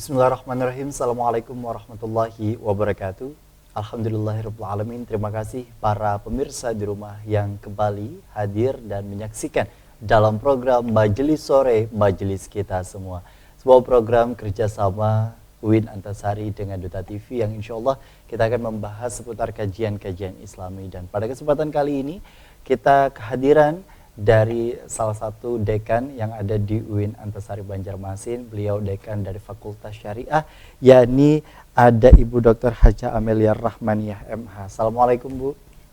Bismillahirrahmanirrahim. Assalamualaikum warahmatullahi wabarakatuh. Alhamdulillahirrahmanirrahim. Terima kasih para pemirsa di rumah yang kembali hadir dan menyaksikan dalam program Majelis Sore Majelis Kita Semua. Sebuah program kerjasama UIN Antasari dengan Duta TV yang insya Allah kita akan membahas seputar kajian-kajian Islami. Dan pada kesempatan kali ini kita kehadiran dari salah satu dekan yang ada di UIN Antasari Banjarmasin. Beliau dekan dari Fakultas Syariah, yakni ada Ibu Dr. Haja Amelia Rahmaniyah MH. Assalamualaikum Bu.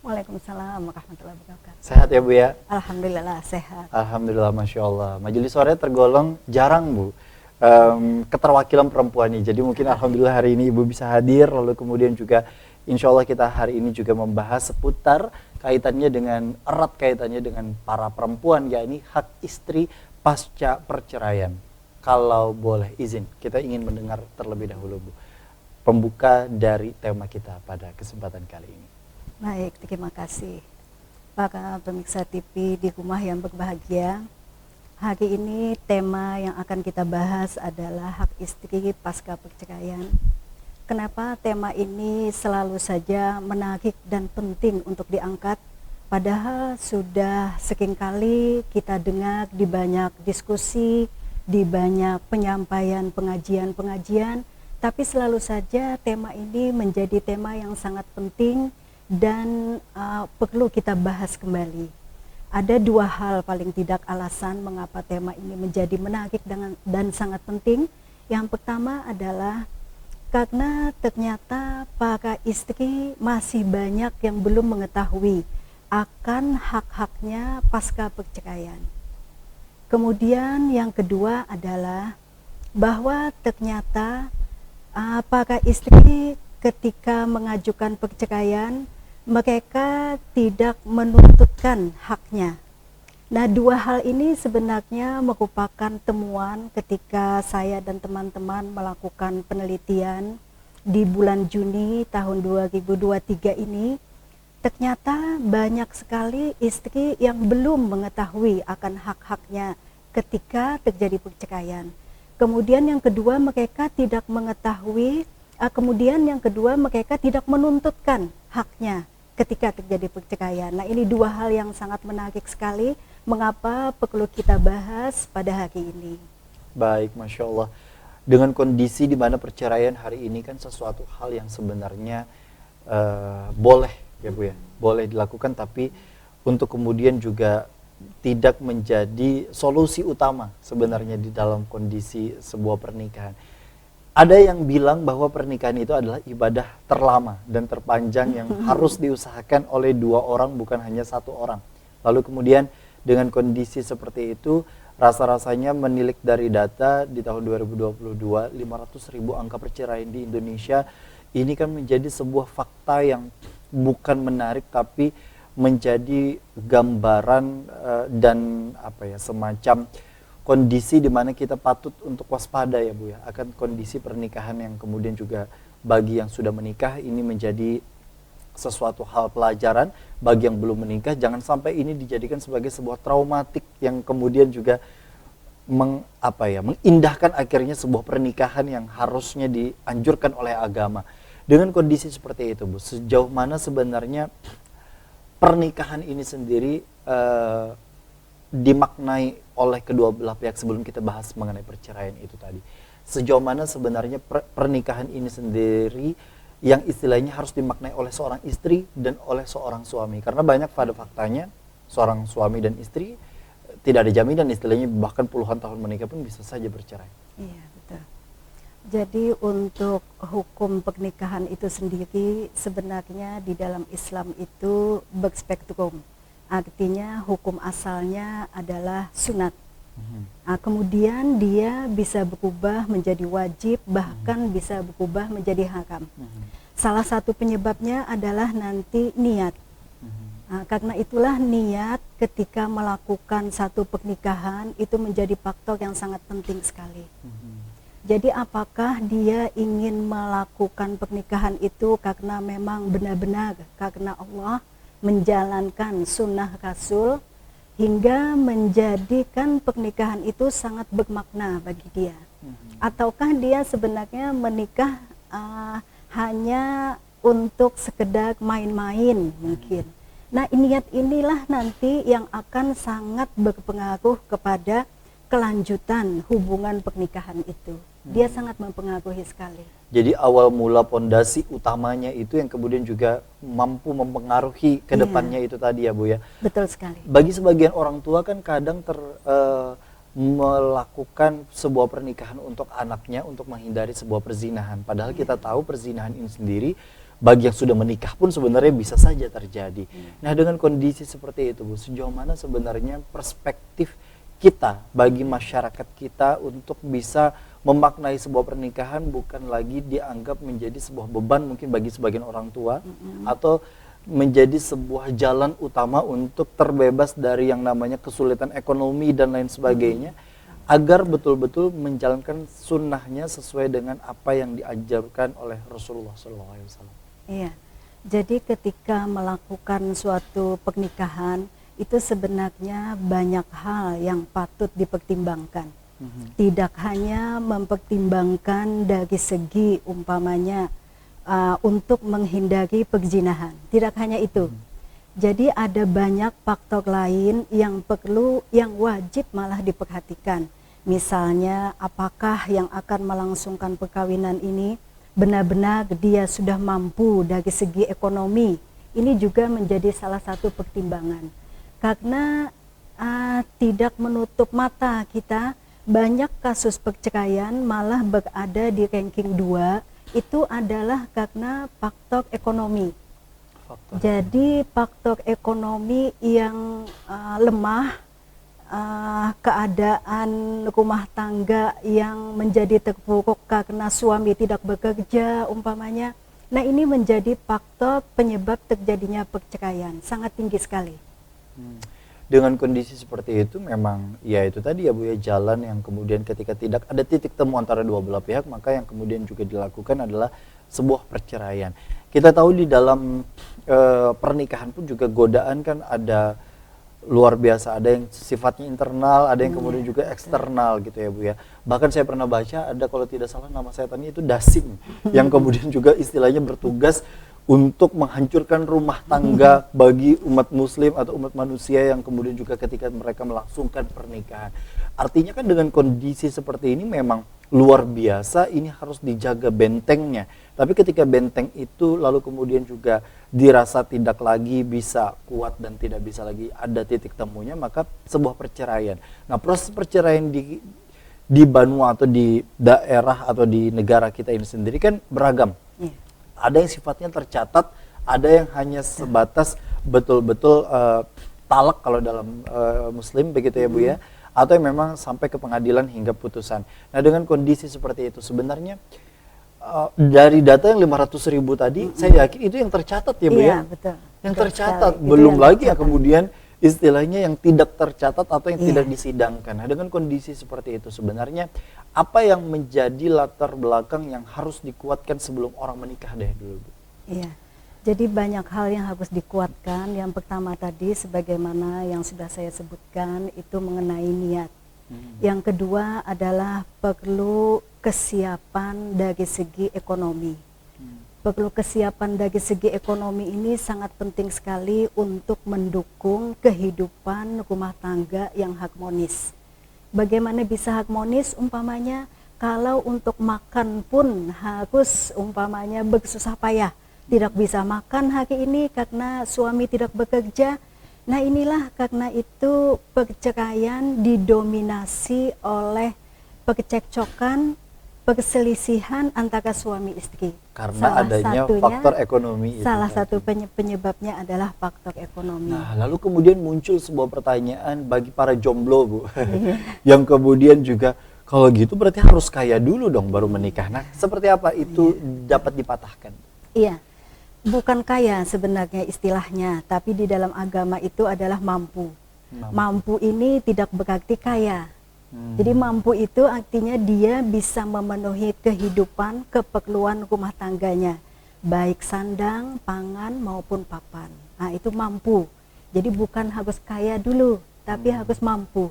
Waalaikumsalam warahmatullahi wabarakatuh. Sehat ya Bu ya? Alhamdulillah sehat. Alhamdulillah, Masya Allah. Majelis sore tergolong jarang Bu keterwakilan perempuan ini. Jadi mungkin Alhamdulillah hari ini Ibu bisa hadir. Lalu kemudian juga insya Allah kita hari ini juga membahas seputar kaitannya dengan erat kaitannya dengan para perempuan, yakni hak istri pasca perceraian. Kalau boleh izin, kita ingin mendengar terlebih dahulu Bu pembuka dari tema kita pada kesempatan kali ini. Baik, terima kasih. Para pemirsa TV di rumah yang berbahagia, hari ini tema yang akan kita bahas adalah hak istri pasca perceraian. Kenapa tema ini selalu saja menarik dan penting untuk diangkat? Padahal sudah seringkali kita dengar di banyak diskusi, di banyak penyampaian pengajian-pengajian, tapi selalu saja tema ini menjadi tema yang sangat penting dan perlu kita bahas kembali. Ada dua hal paling tidak alasan mengapa tema ini menjadi menarik dan sangat penting. Yang pertama adalah karena ternyata para istri masih banyak yang belum mengetahui akan hak-haknya pasca perceraian. Kemudian yang kedua adalah bahwa ternyata para istri ketika mengajukan perceraian mereka tidak menuntutkan haknya. Nah, dua hal ini sebenarnya merupakan temuan ketika saya dan teman-teman melakukan penelitian di bulan Juni tahun 2023 ini. Ternyata banyak sekali istri yang belum mengetahui akan hak-haknya ketika terjadi perceraian. Kemudian yang kedua mereka tidak mengetahui, kemudian yang kedua mereka tidak menuntutkan haknya ketika terjadi perceraian. Nah, ini dua hal yang sangat menarik sekali. Mengapa perlu kita bahas pada hari ini? Baik, Masya Allah. Dengan kondisi di mana perceraian hari ini kan sesuatu hal yang sebenarnya boleh ya Bu ya, boleh dilakukan, tapi untuk kemudian juga tidak menjadi solusi utama sebenarnya di dalam kondisi sebuah pernikahan. Ada yang bilang bahwa pernikahan itu adalah ibadah terlama dan terpanjang yang harus diusahakan oleh dua orang, bukan hanya satu orang. Lalu kemudian dengan kondisi seperti itu, rasa-rasanya menilik dari data di tahun 2022, 500.000 angka perceraian di Indonesia. Ini kan menjadi sebuah fakta yang bukan menarik, tapi menjadi gambaran dan semacam kondisi di mana kita patut untuk waspada ya Bu ya, akan kondisi pernikahan yang kemudian juga bagi yang sudah menikah ini menjadi sesuatu hal pelajaran. Bagi yang belum menikah, jangan sampai ini dijadikan sebagai sebuah traumatik yang kemudian juga mengindahkan akhirnya sebuah pernikahan yang harusnya dianjurkan oleh agama. Dengan kondisi seperti itu Bu, sejauh mana sebenarnya pernikahan ini sendiri dimaknai oleh kedua belah pihak sebelum kita bahas mengenai perceraian itu tadi? Sejauh mana sebenarnya pernikahan ini sendiri yang istilahnya harus dimaknai oleh seorang istri dan oleh seorang suami? Karena banyak pada faktanya seorang suami dan istri tidak ada jaminan, istilahnya bahkan puluhan tahun menikah pun bisa saja bercerai. Iya, betul. Jadi untuk hukum pernikahan itu sendiri sebenarnya di dalam Islam itu berspektrum. Artinya hukum asalnya adalah sunat. Kemudian dia bisa berubah menjadi wajib, bahkan bisa berubah menjadi haram. Salah satu penyebabnya adalah nanti niat. Karena itulah niat ketika melakukan satu pernikahan itu menjadi faktor yang sangat penting sekali. Jadi apakah dia ingin melakukan pernikahan itu karena memang benar-benar karena Allah menjalankan sunnah Rasul, hingga menjadikan pernikahan itu sangat bermakna bagi dia. Ataukah dia sebenarnya menikah hanya untuk sekedar main-main mungkin. Nah, niat inilah nanti yang akan sangat berpengaruh kepada kelanjutan hubungan pernikahan itu. Dia sangat mempengaruhi sekali. Jadi awal mula pondasi utamanya itu yang kemudian juga mampu mempengaruhi ke depannya itu tadi ya Bu ya. Betul sekali. Bagi sebagian orang tua kan kadang melakukan sebuah pernikahan untuk anaknya untuk menghindari sebuah perzinahan. Padahal kita tahu perzinahan ini sendiri bagi yang sudah menikah pun sebenarnya bisa saja terjadi. Nah, dengan kondisi seperti itu Bu, sejauh mana sebenarnya perspektif kita bagi masyarakat kita untuk bisa memaknai sebuah pernikahan bukan lagi dianggap menjadi sebuah beban mungkin bagi sebagian orang tua atau menjadi sebuah jalan utama untuk terbebas dari yang namanya kesulitan ekonomi dan lain sebagainya, agar betul-betul menjalankan sunnahnya sesuai dengan apa yang diajarkan oleh Rasulullah SAW. Iya, jadi ketika melakukan suatu pernikahan itu sebenarnya banyak hal yang patut dipertimbangkan. Tidak hanya mempertimbangkan dari segi umpamanya untuk menghindari perzinahan, tidak hanya itu. Jadi ada banyak faktor lain yang perlu, yang wajib malah diperhatikan. Misalnya apakah yang akan melangsungkan perkawinan ini benar-benar dia sudah mampu dari segi ekonomi. Ini juga menjadi salah satu pertimbangan. Karena tidak menutup mata kita, banyak kasus perceraian malah berada di ranking 2 itu adalah karena faktor ekonomi. Jadi faktor ekonomi yang lemah, keadaan rumah tangga yang menjadi terpuruk karena suami tidak bekerja umpamanya. Nah, ini menjadi faktor penyebab terjadinya perceraian, sangat tinggi sekali. Dengan kondisi seperti itu memang ya itu tadi ya Bu ya, jalan yang kemudian ketika tidak ada titik temu antara dua belah pihak, maka yang kemudian juga dilakukan adalah sebuah perceraian. Kita tahu di dalam pernikahan pun juga godaan kan ada luar biasa, ada yang sifatnya internal, ada yang kemudian juga eksternal gitu ya Bu ya. Bahkan saya pernah baca ada, kalau tidak salah nama setannya itu dasim, yang kemudian juga istilahnya bertugas untuk menghancurkan rumah tangga bagi umat muslim atau umat manusia yang kemudian juga ketika mereka melangsungkan pernikahan. Artinya kan dengan kondisi seperti ini memang luar biasa, ini harus dijaga bentengnya. Tapi ketika benteng itu lalu kemudian juga dirasa tidak lagi bisa kuat dan tidak bisa lagi ada titik temunya, maka sebuah perceraian. Nah, proses perceraian di Banua atau di daerah atau di negara kita ini sendiri kan beragam. Ada yang sifatnya tercatat, ada yang hanya sebatas betul-betul talak kalau dalam muslim begitu ya Bu ya, atau yang memang sampai ke pengadilan hingga putusan. Nah, dengan kondisi seperti itu sebenarnya dari data yang 500.000 tadi, saya yakin itu yang tercatat ya Bu ya. Betul. Yang tercatat, belum lagi yang kemudian istilahnya yang tidak tercatat atau yang tidak disidangkan. Nah, dengan kondisi seperti itu sebenarnya apa yang menjadi latar belakang yang harus dikuatkan sebelum orang menikah deh dulu Bu? Iya, jadi banyak hal yang harus dikuatkan. Yang pertama tadi sebagaimana yang sudah saya sebutkan itu mengenai niat. Yang kedua adalah perlu kesiapan dari segi ekonomi. Perlu kesiapan dari segi ekonomi ini sangat penting sekali untuk mendukung kehidupan rumah tangga yang harmonis. Bagaimana bisa harmonis? Umpamanya kalau untuk makan pun harus umpamanya bersusah payah. Tidak bisa makan hari ini karena suami tidak bekerja. Nah, inilah karena itu perceraian didominasi oleh percekcokan, perselisihan antara suami istri. Karena salah adanya satunya, faktor ekonomi itu. Salah satu penyebabnya adalah faktor ekonomi. Nah, lalu kemudian muncul sebuah pertanyaan bagi para jomblo Bu, yang kemudian juga kalau gitu berarti harus kaya dulu dong baru menikah. Nah, seperti apa itu dapat dipatahkan? Iya, bukan kaya sebenarnya istilahnya, tapi di dalam agama itu adalah mampu. Mampu ini tidak berarti kaya. Jadi mampu itu artinya dia bisa memenuhi kehidupan, keperluan rumah tangganya, baik sandang, pangan maupun papan. Nah, itu mampu. Jadi bukan harus kaya dulu, tapi harus mampu.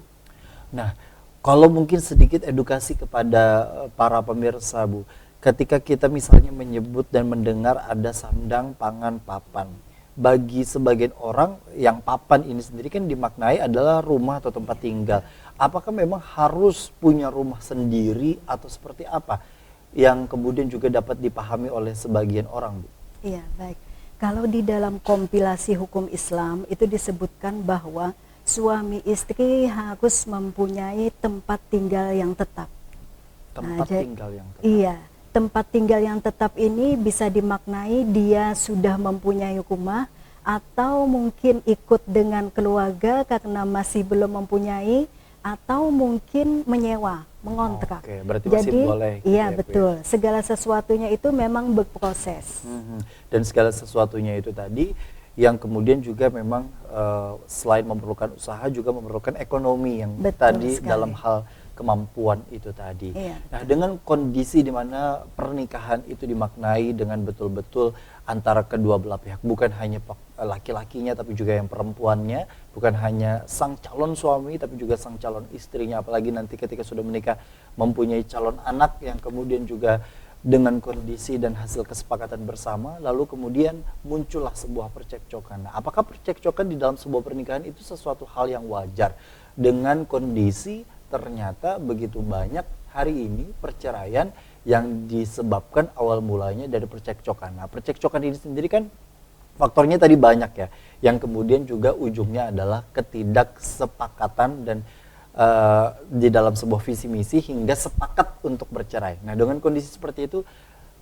Nah, kalau mungkin sedikit edukasi kepada para pemirsa, Bu. Ketika kita misalnya menyebut dan mendengar ada sandang, pangan, papan. Bagi sebagian orang yang papan ini sendiri kan dimaknai adalah rumah atau tempat tinggal. Apakah memang harus punya rumah sendiri atau seperti apa? Yang kemudian juga dapat dipahami oleh sebagian orang, Bu. Iya, baik. Kalau di dalam kompilasi hukum Islam itu disebutkan bahwa suami istri harus mempunyai tempat tinggal yang tetap. Tempat tinggal yang tetap. Iya, tempat tinggal yang tetap ini bisa dimaknai dia sudah mempunyai rumah atau mungkin ikut dengan keluarga karena masih belum mempunyai, atau mungkin menyewa, mengontrak. Oke, berarti masih boleh. Iya, betul. Segala sesuatunya itu memang berproses. Dan segala sesuatunya itu tadi yang kemudian juga memang selain memerlukan usaha juga memerlukan ekonomi yang tadi sekali. Dalam hal kemampuan itu tadi. Iya. Nah, dengan kondisi di mana pernikahan itu dimaknai dengan betul-betul antara kedua belah pihak, bukan hanya laki-lakinya tapi juga yang perempuannya, bukan hanya sang calon suami tapi juga sang calon istrinya, apalagi nanti ketika sudah menikah mempunyai calon anak yang kemudian juga dengan kondisi dan hasil kesepakatan bersama, lalu kemudian muncullah sebuah percekcokan. Nah, apakah percekcokan di dalam sebuah pernikahan itu sesuatu hal yang wajar dengan kondisi ternyata begitu banyak hari ini perceraian yang disebabkan awal mulanya dari percekcokan. Nah, percekcokan ini sendiri kan faktornya tadi banyak ya, yang kemudian juga ujungnya adalah ketidaksepakatan dan di dalam sebuah visi misi hingga sepakat untuk bercerai. Nah, dengan kondisi seperti itu,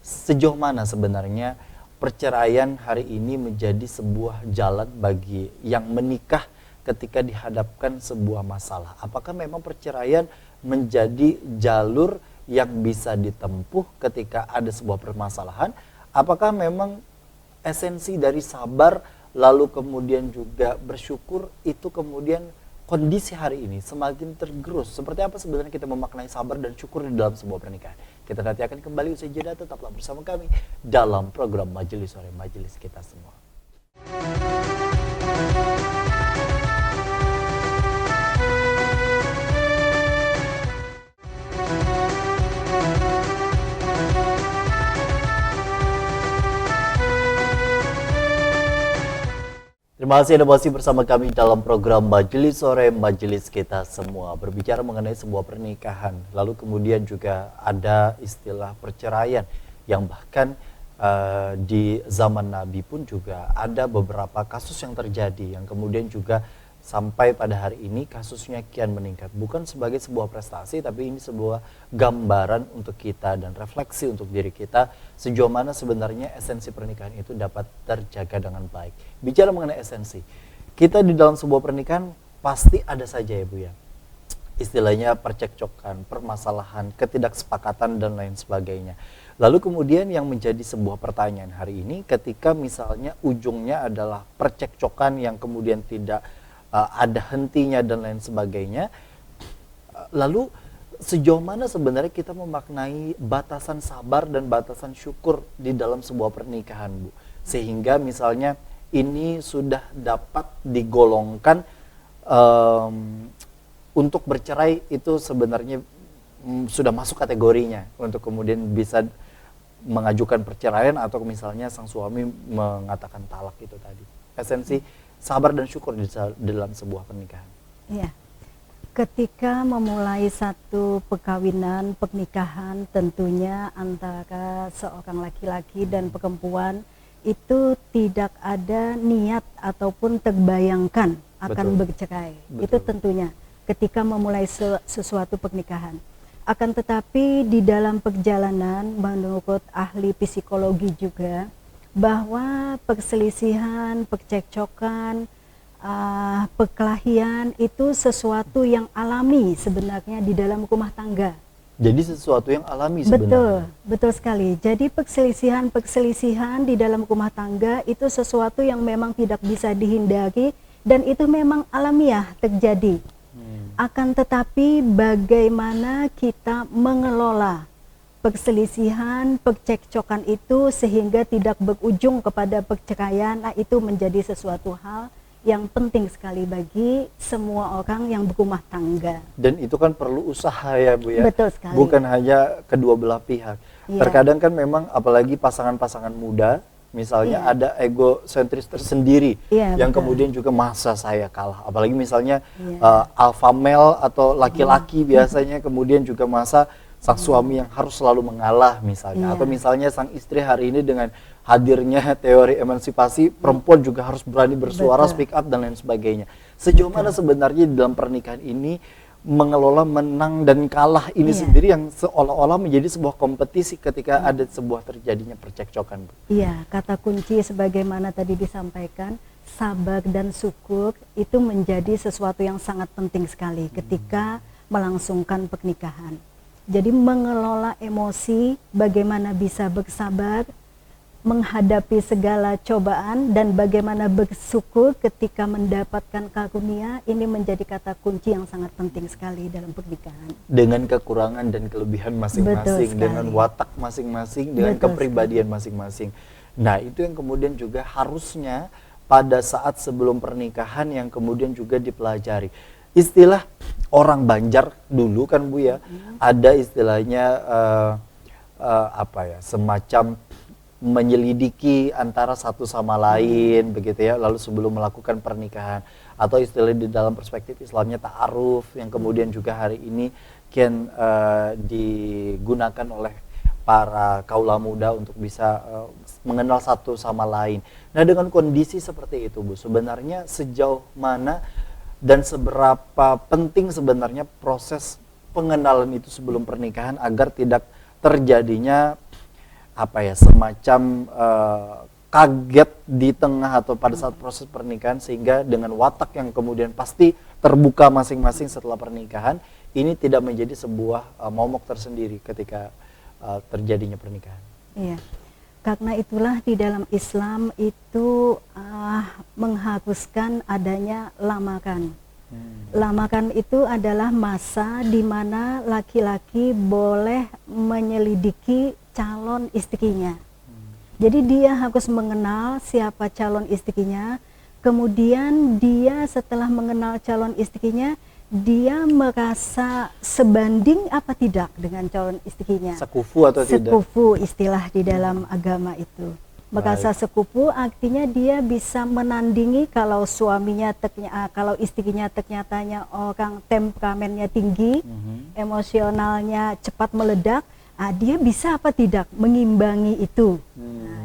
sejauh mana sebenarnya perceraian hari ini menjadi sebuah jalan bagi yang menikah ketika dihadapkan sebuah masalah? Apakah memang perceraian menjadi jalur yang bisa ditempuh ketika ada sebuah permasalahan? Apakah memang esensi dari sabar lalu kemudian juga bersyukur itu kemudian kondisi hari ini semakin tergerus? Seperti apa sebenarnya kita memaknai sabar dan syukur di dalam sebuah pernikahan? Kita nanti akan kembali usai jeda, tetaplah bersama kami dalam program Majelis Sore, Majelis Kita Semua. Terima kasih Anda masih bersama kami dalam program Majelis Sore, Majelis Kita Semua. Berbicara mengenai sebuah pernikahan, lalu kemudian juga ada istilah perceraian yang bahkan di zaman Nabi pun juga ada beberapa kasus yang terjadi yang kemudian juga sampai pada hari ini kasusnya kian meningkat. Bukan sebagai sebuah prestasi, tapi ini sebuah gambaran untuk kita dan refleksi untuk diri kita sejauh mana sebenarnya esensi pernikahan itu dapat terjaga dengan baik. Bicara mengenai esensi, kita di dalam sebuah pernikahan pasti ada saja ya Bu ya, istilahnya percekcokan, permasalahan, ketidaksepakatan dan lain sebagainya. Lalu kemudian yang menjadi sebuah pertanyaan hari ini ketika misalnya ujungnya adalah percekcokan yang kemudian tidak ada hentinya dan lain sebagainya, lalu sejauh mana sebenarnya kita memaknai batasan sabar dan batasan syukur di dalam sebuah pernikahan Bu, sehingga misalnya ini sudah dapat digolongkan untuk bercerai itu sebenarnya sudah masuk kategorinya untuk kemudian bisa mengajukan perceraian atau misalnya sang suami mengatakan talak itu tadi. Esensi sabar dan syukur di dalam sebuah pernikahan. Iya. Ketika memulai satu perkawinan, pernikahan tentunya antara seorang laki-laki dan perempuan itu tidak ada niat ataupun terbayangkan akan bercerai. Betul. Itu tentunya ketika memulai sesuatu pernikahan. Akan tetapi di dalam perjalanan menurut ahli psikologi juga bahwa perselisihan, percekcokan, perkelahian itu sesuatu yang alami sebenarnya di dalam rumah tangga. Jadi sesuatu yang alami sebenarnya. Betul, betul sekali. Jadi perselisihan di dalam rumah tangga itu sesuatu yang memang tidak bisa dihindari dan itu memang alamiah terjadi. Akan tetapi bagaimana kita mengelola perselisihan, percekcokan itu sehingga tidak berujung kepada perceraian, itu menjadi sesuatu hal yang penting sekali bagi semua orang yang berumah tangga. Dan itu kan perlu usaha ya Bu ya. Betul sekali. Bukan hanya kedua belah pihak. Iya. Terkadang kan memang apalagi pasangan-pasangan muda, misalnya Iya. ada egosentris tersendiri Iya, yang betul. kemudian juga masa saya kalah. Apalagi misalnya Iya. alpha male atau laki-laki biasanya kemudian juga masa sang suami yang harus selalu mengalah misalnya. Iya. Atau misalnya sang istri hari ini dengan hadirnya teori emansipasi, perempuan juga harus berani bersuara, Betul. speak up dan lain sebagainya. Sejauh mana sebenarnya di dalam pernikahan ini mengelola menang dan kalah ini Iya. sendiri yang seolah-olah menjadi sebuah kompetisi ketika ada sebuah terjadinya percekcokan, Bu? Iya, kata kunci sebagaimana tadi disampaikan, sabar dan syukur itu menjadi sesuatu yang sangat penting sekali ketika melangsungkan pernikahan. Jadi mengelola emosi, bagaimana bisa bersabar, menghadapi segala cobaan, dan bagaimana bersyukur ketika mendapatkan karunia, ini menjadi kata kunci yang sangat penting sekali dalam pernikahan. Dengan kekurangan dan kelebihan masing-masing, sekali. dengan watak masing-masing, dengan Betul kepribadian masing-masing. Nah, itu yang kemudian juga harusnya pada saat sebelum pernikahan yang kemudian juga dipelajari. Istilah orang Banjar dulu kan Bu ya, ada istilahnya apa ya, semacam menyelidiki antara satu sama lain begitu ya, lalu sebelum melakukan pernikahan, atau istilah di dalam perspektif Islamnya ta'aruf yang kemudian juga hari ini kian digunakan oleh para kaula muda untuk bisa mengenal satu sama lain. Nah, dengan kondisi seperti itu Bu, sebenarnya sejauh mana dan seberapa penting sebenarnya proses pengenalan itu sebelum pernikahan agar tidak terjadinya apa ya, semacam kaget di tengah atau pada saat proses pernikahan, sehingga dengan watak yang kemudian pasti terbuka masing-masing setelah pernikahan ini tidak menjadi sebuah momok tersendiri ketika terjadinya pernikahan. Iya, karena itulah di dalam Islam itu mengharuskan adanya lamakan. Lamakan itu adalah masa di mana laki-laki boleh menyelidiki calon istrinya. Jadi dia harus mengenal siapa calon istrinya, kemudian dia setelah mengenal calon istrinya, dia merasa sebanding apa tidak dengan calon istrinya. Sekufu atau tidak? Sekufu istilah di dalam agama itu. Merasa sekufu artinya dia bisa menandingi kalau suaminya kalau istrinya ternyatanya orang temperamennya tinggi, emosionalnya cepat meledak, dia bisa apa tidak mengimbangi itu.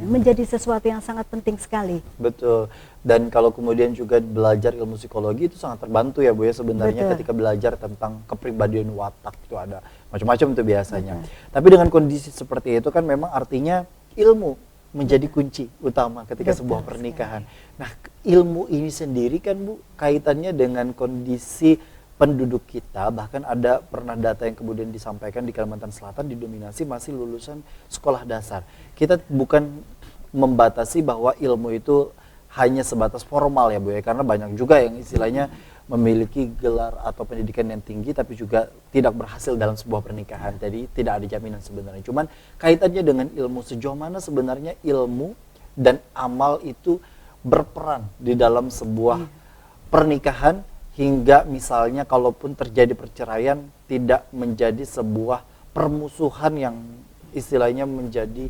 Menjadi sesuatu yang sangat penting sekali. Betul. Dan kalau kemudian juga belajar ilmu psikologi itu sangat terbantu ya Bu ya sebenarnya. Betul. Ketika belajar tentang kepribadian watak itu ada macam-macam itu biasanya. Betul. Tapi dengan kondisi seperti itu kan memang artinya ilmu menjadi kunci utama ketika sebuah pernikahan. Nah, ilmu ini sendiri kan Bu kaitannya dengan kondisi penduduk kita, bahkan ada pernah data yang kemudian disampaikan di Kalimantan Selatan didominasi masih lulusan sekolah dasar. Kita bukan membatasi bahwa ilmu itu hanya sebatas formal ya Bu ya, karena banyak juga yang istilahnya memiliki gelar atau pendidikan yang tinggi tapi juga tidak berhasil dalam sebuah pernikahan. Jadi tidak ada jaminan sebenarnya. Cuman kaitannya dengan ilmu, sejauh mana sebenarnya ilmu dan amal itu berperan di dalam sebuah pernikahan, hingga misalnya kalaupun terjadi perceraian tidak menjadi sebuah permusuhan yang istilahnya menjadi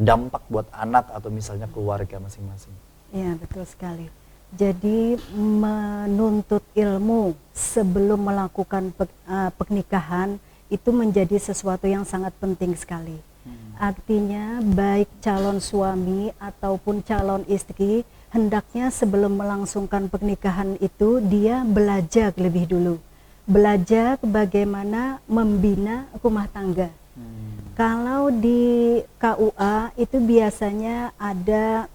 dampak buat anak atau misalnya keluarga masing-masing. Iya, betul sekali. Jadi menuntut ilmu sebelum melakukan pernikahan itu menjadi sesuatu yang sangat penting sekali. Artinya baik calon suami ataupun calon istri hendaknya sebelum melangsungkan pernikahan itu dia belajar lebih dulu. Belajar bagaimana membina rumah tangga. Kalau di KUA itu biasanya ada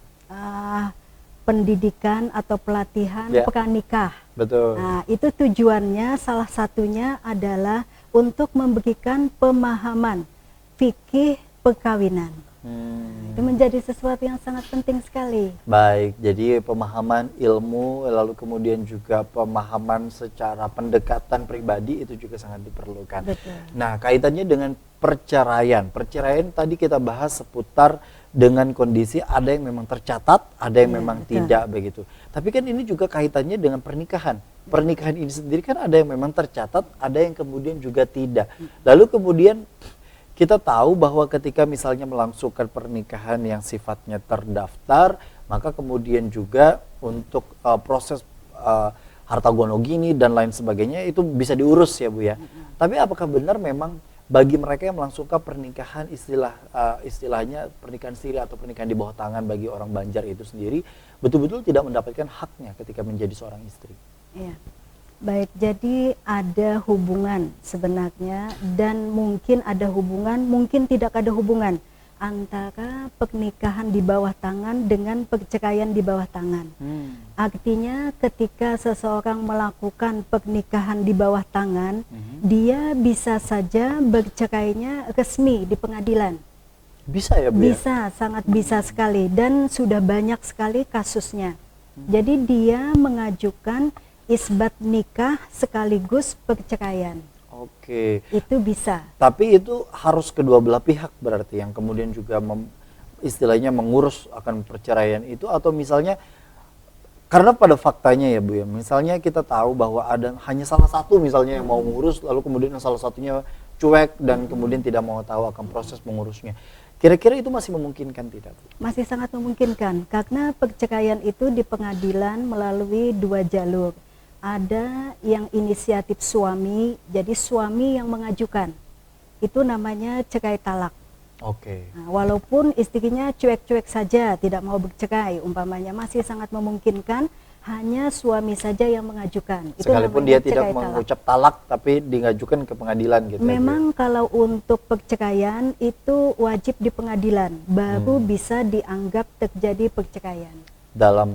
pendidikan atau pelatihan pranikah. Betul. Nah, itu tujuannya salah satunya adalah untuk memberikan pemahaman fikih perkawinan. Itu menjadi sesuatu yang sangat penting sekali. Baik, jadi pemahaman ilmu, lalu kemudian juga pemahaman secara pendekatan pribadi itu juga sangat diperlukan. Betul. Nah, kaitannya dengan perceraian. Perceraian tadi kita bahas seputar dengan kondisi ada yang memang tercatat, ada yang Iya, memang betul. tidak begitu. Tapi kan ini juga kaitannya dengan pernikahan. Pernikahan ini sendiri kan ada yang memang tercatat, ada yang kemudian juga tidak. Lalu kemudian kita tahu bahwa ketika misalnya melangsungkan pernikahan yang sifatnya terdaftar, maka kemudian juga untuk proses harta gonogini dan lain sebagainya itu bisa diurus ya Bu ya. Tapi apakah benar memang bagi mereka yang melangsungkan pernikahan istilahnya pernikahan siri atau pernikahan di bawah tangan bagi orang Banjar itu sendiri betul-betul tidak mendapatkan haknya ketika menjadi seorang istri? Iya. Baik, jadi ada hubungan sebenarnya dan mungkin ada hubungan, mungkin tidak ada hubungan antara pernikahan di bawah tangan dengan perceraian di bawah tangan. Artinya ketika seseorang melakukan pernikahan di bawah tangan, dia bisa saja bercerainya resmi di pengadilan. Bisa ya Bu ya? Bisa, sangat bisa sekali dan sudah banyak sekali kasusnya. Jadi dia mengajukan isbat nikah sekaligus perceraian. Oke. Itu bisa. Tapi itu harus kedua belah pihak berarti yang kemudian juga istilahnya mengurus akan perceraian itu, atau misalnya karena pada faktanya ya Bu ya, misalnya kita tahu bahwa ada hanya salah satu misalnya yang mau mengurus, lalu kemudian salah satunya cuek dan kemudian tidak mau tahu akan proses mengurusnya. Kira-kira itu masih memungkinkan tidak Bu? Masih sangat memungkinkan karena perceraian itu di pengadilan melalui dua jalur. Ada yang inisiatif suami, jadi suami yang mengajukan. Itu namanya cerai talak. Oke. Nah, walaupun istrinya cuek-cuek saja, tidak mau bercerai, umpamanya masih sangat memungkinkan hanya suami saja yang mengajukan. Itu Sekalipun namanya dia tidak cerai talak. mengucap talak tapi diajukan ke pengadilan gitu. Memang kalau untuk perceraian itu wajib di pengadilan, baru bisa dianggap terjadi perceraian. ya, Bu? Dalam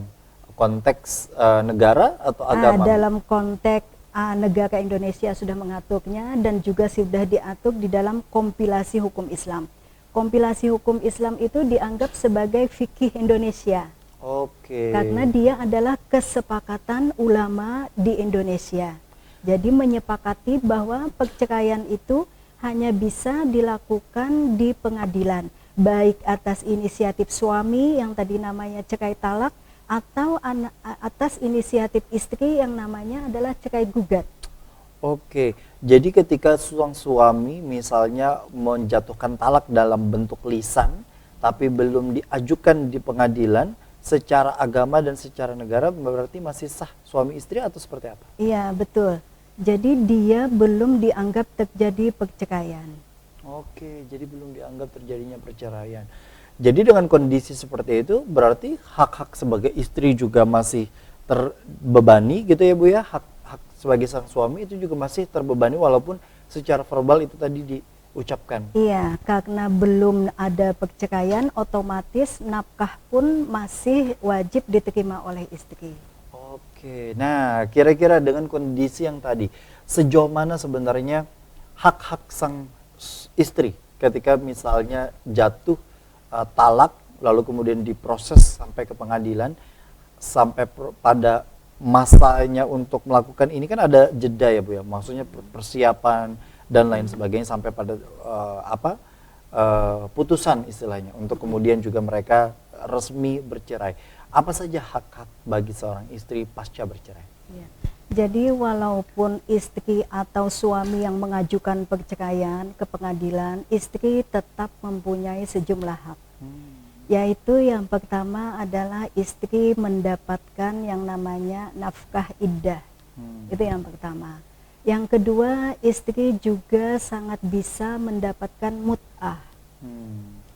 konteks negara atau agama? Dalam konteks negara Indonesia sudah mengaturnya dan juga sudah diatur di dalam kompilasi hukum Islam. Kompilasi hukum Islam itu dianggap sebagai fikih Indonesia. Oke. Karena dia adalah kesepakatan ulama di Indonesia. Jadi menyepakati bahwa perceraian itu hanya bisa dilakukan di pengadilan, baik atas inisiatif suami yang tadi namanya cerai talak, atau atas inisiatif istri yang namanya adalah cerai gugat. Oke, jadi ketika sang suami misalnya menjatuhkan talak dalam bentuk lisan, tapi belum diajukan di pengadilan, secara agama dan secara negara berarti masih sah suami istri atau seperti apa? Iya, betul. Jadi dia belum dianggap terjadi perceraian. Oke, jadi belum dianggap terjadinya perceraian. Jadi dengan kondisi seperti itu berarti hak-hak sebagai istri juga masih terbebani gitu ya Bu ya, hak sebagai sang suami itu juga masih terbebani walaupun secara verbal itu tadi diucapkan. Iya, karena belum ada perceraian, otomatis nafkah pun masih wajib diterima oleh istri. Oke, nah kira-kira dengan kondisi yang tadi, sejauh mana sebenarnya hak-hak sang istri ketika misalnya jatuh talak, lalu kemudian diproses sampai ke pengadilan, sampai pada masanya untuk melakukan ini kan ada jeda ya Bu ya, maksudnya persiapan dan lain sebagainya sampai pada putusan istilahnya untuk kemudian juga mereka resmi bercerai. Apa saja hak-hak bagi seorang istri pasca bercerai? Ya. Jadi walaupun istri atau suami yang mengajukan perceraian ke pengadilan, istri tetap mempunyai sejumlah hak. Yaitu yang pertama adalah istri mendapatkan yang namanya nafkah iddah. Itu yang pertama. Yang kedua, istri juga sangat bisa mendapatkan mut'ah.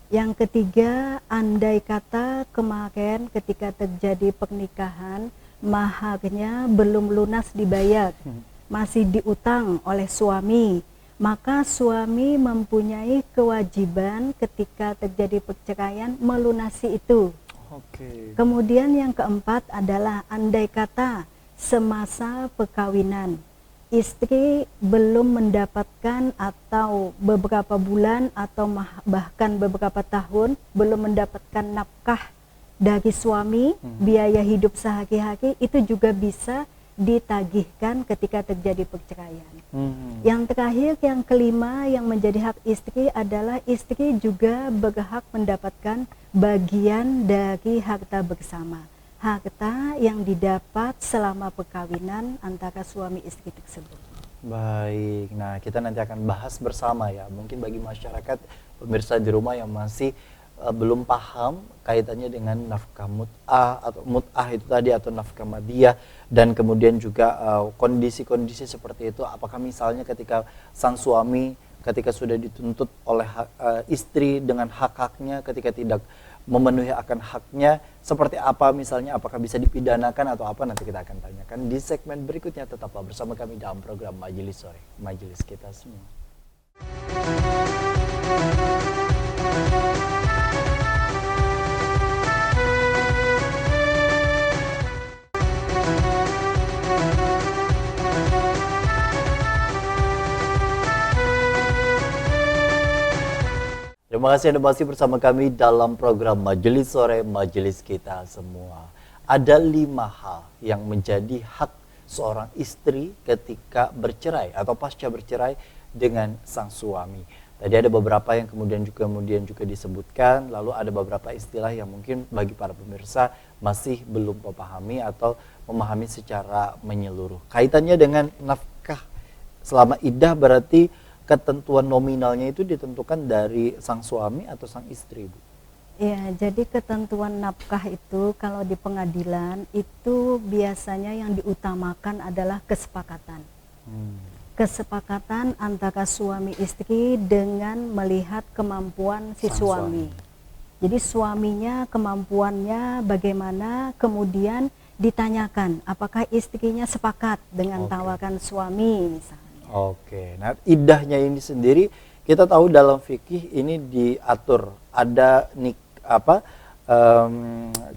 Yang ketiga, andai kata kemarin ketika terjadi pernikahan, maharnya belum lunas dibayar, masih diutang oleh suami, maka suami mempunyai kewajiban ketika terjadi perceraian melunasi itu. Oke. Kemudian yang keempat adalah andai kata semasa perkawinan istri belum mendapatkan atau beberapa bulan atau bahkan beberapa tahun belum mendapatkan nafkah dari suami, biaya hidup sehari-hari, itu juga bisa ditagihkan ketika terjadi perceraian. Hmm. Yang terakhir, yang kelima yang menjadi hak istri adalah istri juga berhak mendapatkan bagian dari harta bersama. Harta yang didapat selama perkawinan antara suami istri tersebut. Baik, nah kita nanti akan bahas bersama ya. Mungkin bagi masyarakat pemirsa di rumah yang masih belum paham kaitannya dengan nafkah mut'ah atau mut'ah itu tadi atau nafkah madiyah, dan kemudian juga kondisi-kondisi seperti itu. Apakah misalnya ketika sang suami ketika sudah dituntut oleh istri dengan hak-haknya, ketika tidak memenuhi akan haknya, seperti apa misalnya, apakah bisa dipidanakan atau apa, nanti kita akan tanyakan di segmen berikutnya. Tetaplah bersama kami dalam program Majelis Sore, Majelis Kita Semua. Terima kasih Anda masih bersama kami dalam program Majelis Sore, Majelis Kita Semua. Ada 5 hal yang menjadi hak seorang istri ketika bercerai atau pasca bercerai dengan sang suami. Tadi ada beberapa yang kemudian juga disebutkan, lalu ada beberapa istilah yang mungkin bagi para pemirsa masih belum memahami atau memahami secara menyeluruh. Kaitannya dengan nafkah selama iddah, berarti ketentuan nominalnya itu ditentukan dari sang suami atau sang istri, Bu? Ya, jadi ketentuan nafkah itu kalau di pengadilan itu biasanya yang diutamakan adalah kesepakatan. Kesepakatan antara suami istri dengan melihat kemampuan si suami. Jadi suaminya kemampuannya bagaimana, kemudian ditanyakan apakah istrinya sepakat dengan tawaran suami misalnya. Oke, nah iddahnya ini sendiri kita tahu dalam fikih ini diatur, ada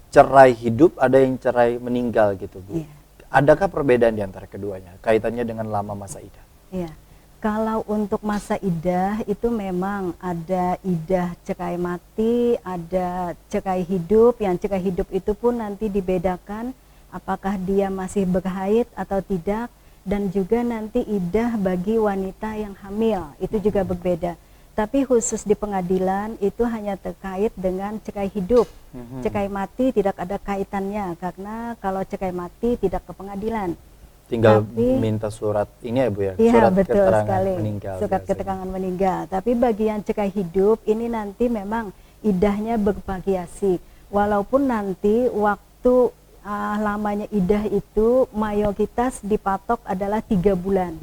cerai hidup, ada yang cerai meninggal gitu, Bu. Iya. Adakah perbedaan di antara keduanya kaitannya dengan lama masa iddah? Iya. Kalau untuk masa iddah itu memang ada iddah cerai mati, ada cerai hidup. Yang cerai hidup itu pun nanti dibedakan apakah dia masih berhaid atau tidak. Dan juga nanti iddah bagi wanita yang hamil, itu juga berbeda. Tapi khusus di pengadilan itu hanya terkait dengan cerai hidup. Cerai mati tidak ada kaitannya, karena kalau cerai mati tidak ke pengadilan. Tinggal minta surat ini ya, Bu ya? Iya, Surat betul keterangan sekali. meninggal. Surat keterangan meninggal. Tapi bagi yang cerai hidup ini nanti memang iddahnya bervariasi. Walaupun nanti waktu lamanya iddah itu mayoritas dipatok adalah 3 bulan.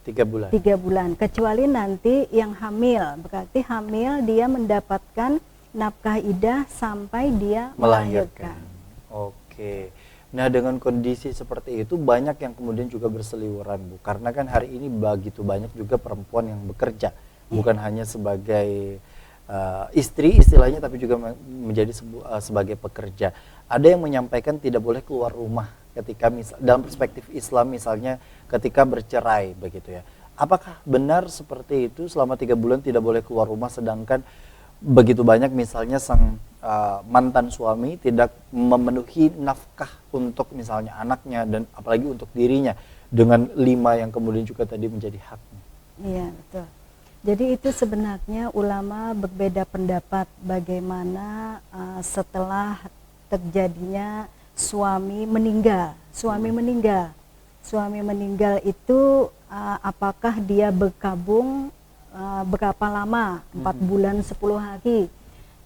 3 bulan? 3 bulan, kecuali nanti yang hamil. Berarti hamil dia mendapatkan nafkah iddah sampai dia melahirkan. Oke. Nah dengan kondisi seperti itu banyak yang kemudian juga berseliweran, Bu. Karena kan hari ini begitu banyak juga perempuan yang bekerja. Bukan hanya sebagai istri istilahnya, tapi juga menjadi sebagai pekerja. Ada yang menyampaikan tidak boleh keluar rumah ketika dalam perspektif Islam misalnya ketika bercerai begitu ya. Apakah benar seperti itu, selama 3 bulan tidak boleh keluar rumah, sedangkan begitu banyak misalnya sang mantan suami tidak memenuhi nafkah untuk misalnya anaknya dan apalagi untuk dirinya dengan 5 yang kemudian juga tadi menjadi haknya? Iya, betul. Jadi itu sebenarnya ulama berbeda pendapat bagaimana setelah terjadinya suami meninggal. Suami meninggal itu apakah dia berkabung berapa lama? 4 bulan 10 hari.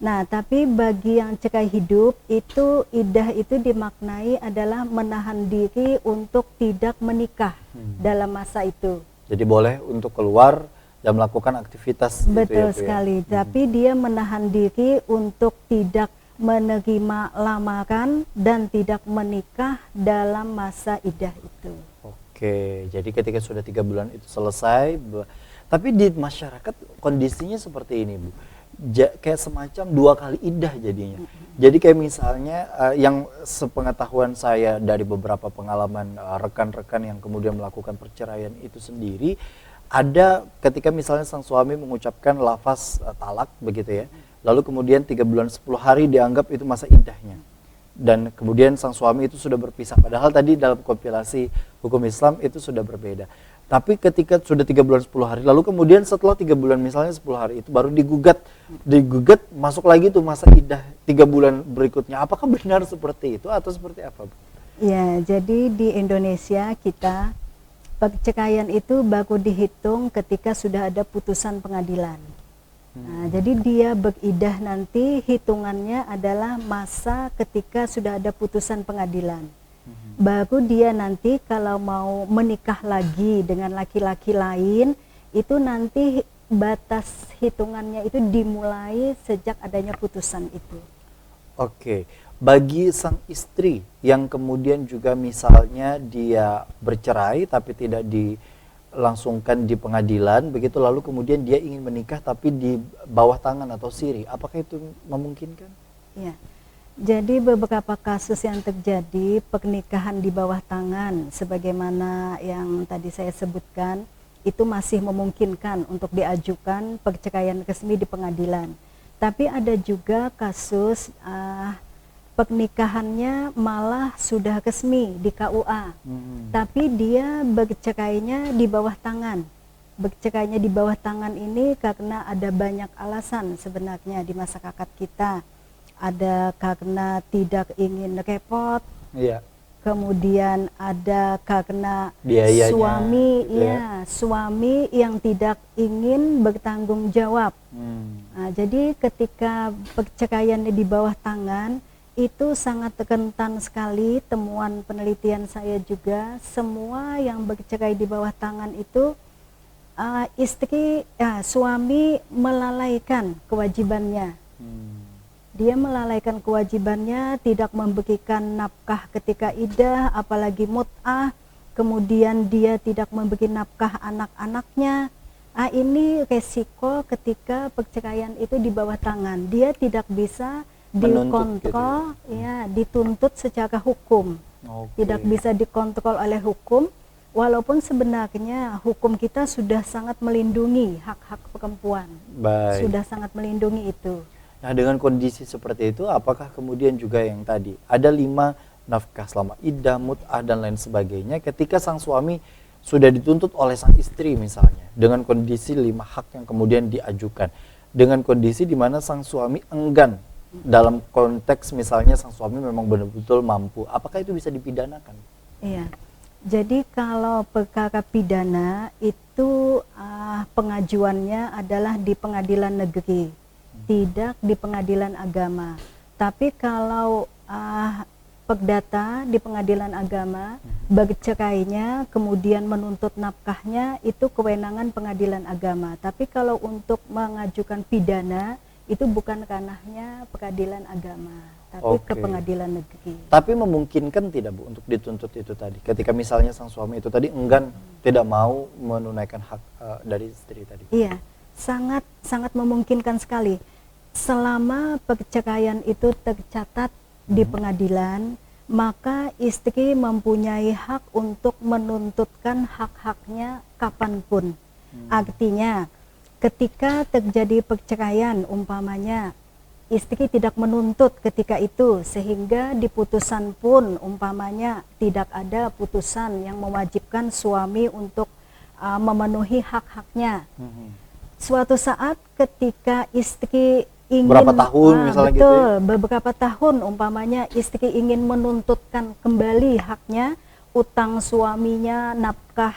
Nah, tapi bagi yang cerai hidup itu iddah itu dimaknai adalah menahan diri untuk tidak menikah dalam masa itu. Jadi boleh untuk keluar dan melakukan aktivitas. Betul gitu ya, sekali. Tapi dia menahan diri untuk tidak menerima lamaran dan tidak menikah dalam masa iddah itu. Oke, jadi ketika sudah 3 bulan itu selesai, tapi di masyarakat kondisinya seperti ini, Bu. Kayak semacam 2 kali iddah jadinya. Jadi kayak misalnya yang sepengetahuan saya dari beberapa pengalaman rekan-rekan yang kemudian melakukan perceraian itu sendiri, ada ketika misalnya sang suami mengucapkan lafaz talak begitu ya, lalu kemudian 3 bulan 10 hari dianggap itu masa iddahnya. dan kemudian sang suami itu sudah berpisah, padahal tadi dalam kompilasi hukum Islam itu sudah berbeda. Tapi ketika sudah 3 bulan 10 hari, lalu kemudian setelah 3 bulan misalnya 10 hari itu baru digugat masuk lagi tuh masa iddah 3 bulan berikutnya. Apakah benar seperti itu atau seperti apa, Bu? Ya, jadi di Indonesia kita perceraian itu baru dihitung ketika sudah ada putusan pengadilan. Nah, jadi dia beriddah nanti hitungannya adalah masa ketika sudah ada putusan pengadilan. Baru dia nanti kalau mau menikah lagi dengan laki-laki lain, itu nanti batas hitungannya itu dimulai sejak adanya putusan itu. Oke, bagi sang istri yang kemudian juga misalnya dia bercerai tapi tidak dilangsungkan di pengadilan, begitu lalu kemudian dia ingin menikah tapi di bawah tangan atau siri, apakah itu memungkinkan? Ya. Jadi beberapa kasus yang terjadi pernikahan di bawah tangan sebagaimana yang tadi saya sebutkan itu masih memungkinkan untuk diajukan perceraian resmi di pengadilan. Tapi ada juga kasus pernikahannya malah sudah resmi di KUA, tapi dia bercerainya di bawah tangan. Bercerainya di bawah tangan ini karena ada banyak alasan sebenarnya di masyarakat kita. Ada karena tidak ingin repot, Iya. kemudian ada karena Biayanya, suami, gitu ya. suami yang tidak ingin bertanggung jawab. Nah, jadi ketika perceraian di bawah tangan itu sangat rentan sekali. Temuan penelitian saya juga, semua yang bercerai di bawah tangan itu suami melalaikan kewajibannya. Dia melalaikan kewajibannya, tidak memberikan nafkah ketika iddah, apalagi mut'ah, kemudian dia tidak memberi nafkah anak-anaknya. Ini resiko ketika perceraian itu di bawah tangan. Dia tidak bisa dikontrol, gitu ya, dituntut secara hukum. Tidak bisa dikontrol oleh hukum, walaupun sebenarnya hukum kita sudah sangat melindungi hak-hak perempuan. Baik. Sudah sangat melindungi itu. Nah, dengan kondisi seperti itu, apakah kemudian juga yang tadi ada 5 nafkah selama iddah, mut'ah dan lain sebagainya, ketika sang suami sudah dituntut oleh sang istri misalnya, dengan kondisi 5 hak yang kemudian diajukan, dengan kondisi di mana sang suami enggan, dalam konteks misalnya sang suami memang benar-benar mampu, apakah itu bisa dipidanakan? Iya. Jadi kalau perkara pidana itu pengajuannya adalah di pengadilan negeri, tidak di pengadilan agama. Tapi kalau perdata di pengadilan agama, bercerainya kemudian menuntut nafkahnya itu kewenangan pengadilan agama. Tapi kalau untuk mengajukan pidana itu bukan ranahnya pengadilan agama, tapi ke pengadilan negeri. Tapi memungkinkan tidak, Bu, untuk dituntut itu tadi? Ketika misalnya sang suami itu tadi enggan, tidak mau menunaikan hak dari istri tadi. Iya, sangat memungkinkan sekali. Selama perceraian itu tercatat di pengadilan, maka istri mempunyai hak untuk menuntutkan hak-haknya kapanpun. Artinya, ketika terjadi perceraian, umpamanya istri tidak menuntut ketika itu, sehingga di putusan pun umpamanya tidak ada putusan yang mewajibkan suami untuk memenuhi hak-haknya. Suatu saat ketika istri ingin beberapa tahun misalnya betul, gitu ya? Beberapa tahun umpamanya istri ingin menuntutkan kembali haknya, utang suaminya, nafkah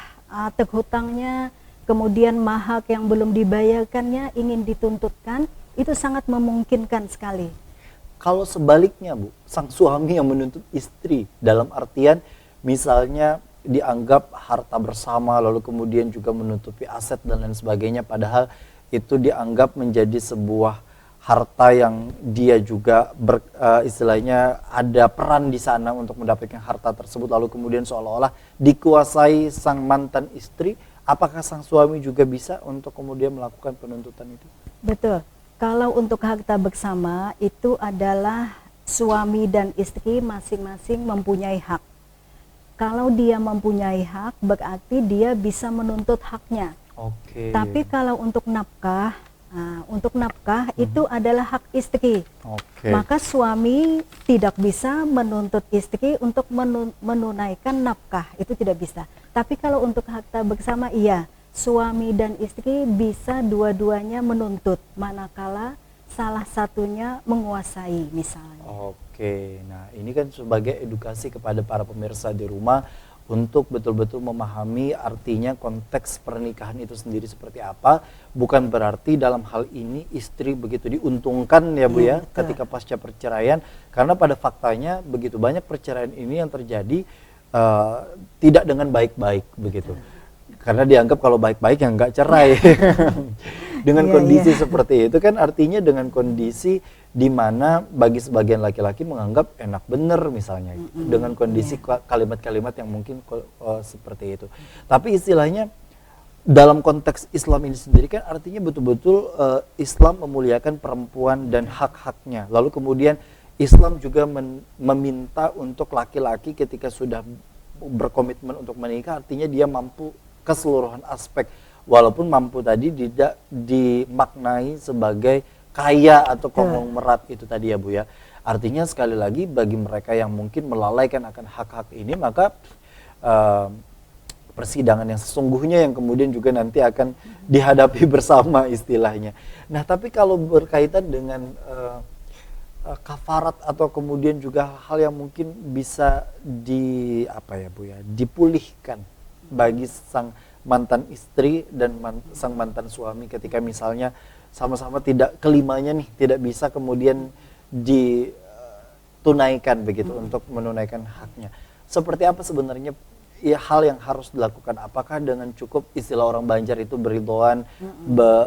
terhutangnya, kemudian mahar yang belum dibayarkannya ingin dituntutkan, itu sangat memungkinkan sekali. Kalau sebaliknya, Bu, sang suami yang menuntut istri, dalam artian misalnya dianggap harta bersama, lalu kemudian juga menutupi aset dan lain sebagainya, padahal itu dianggap menjadi sebuah harta yang dia juga istilahnya ada peran di sana untuk mendapatkan harta tersebut, lalu kemudian seolah-olah dikuasai sang mantan istri, apakah sang suami juga bisa untuk kemudian melakukan penuntutan itu? Betul. Kalau untuk harta bersama itu adalah suami dan istri masing-masing mempunyai hak. Kalau dia mempunyai hak, berarti dia bisa menuntut haknya. Oke. Tapi kalau untuk nafkah, untuk nafkah itu adalah hak istri. Oke. Maka suami tidak bisa menuntut istri untuk menunaikan nafkah, itu tidak bisa. Tapi kalau untuk harta bersama, iya, suami dan istri bisa dua-duanya menuntut, manakala salah satunya menguasai misalnya. Oke, nah ini kan sebagai edukasi kepada para pemirsa di rumah untuk betul-betul memahami artinya konteks pernikahan itu sendiri seperti apa. Bukan berarti dalam hal ini istri begitu diuntungkan ya Bu ya, betul. ketika pasca perceraian, karena pada faktanya begitu banyak perceraian ini yang terjadi tidak dengan baik-baik begitu. Karena dianggap kalau baik-baik yang nggak cerai. Dengan kondisi seperti itu kan artinya dengan kondisi di mana bagi sebagian laki-laki menganggap enak bener misalnya, dengan kondisi kalimat-kalimat yang mungkin seperti itu. Tapi istilahnya dalam konteks Islam ini sendiri kan artinya betul-betul Islam memuliakan perempuan dan hak-haknya. Lalu kemudian Islam juga meminta untuk laki-laki ketika sudah berkomitmen untuk menikah, artinya dia mampu keseluruhan aspek. Walaupun mampu tadi tidak dimaknai sebagai kaya atau konglomerat itu tadi ya Bu ya. Artinya sekali lagi bagi mereka yang mungkin melalaikan akan hak-hak ini, maka persidangan yang sesungguhnya yang kemudian juga nanti akan dihadapi bersama istilahnya. Nah tapi kalau berkaitan dengan kafarat atau kemudian juga hal yang mungkin bisa dipulihkan bagi sang mantan istri dan sang mantan suami ketika misalnya sama-sama kelimanya nih tidak bisa kemudian ditunaikan begitu untuk menunaikan haknya. Seperti apa sebenarnya hal yang harus dilakukan? Apakah dengan cukup istilah orang Banjar itu beridhoan,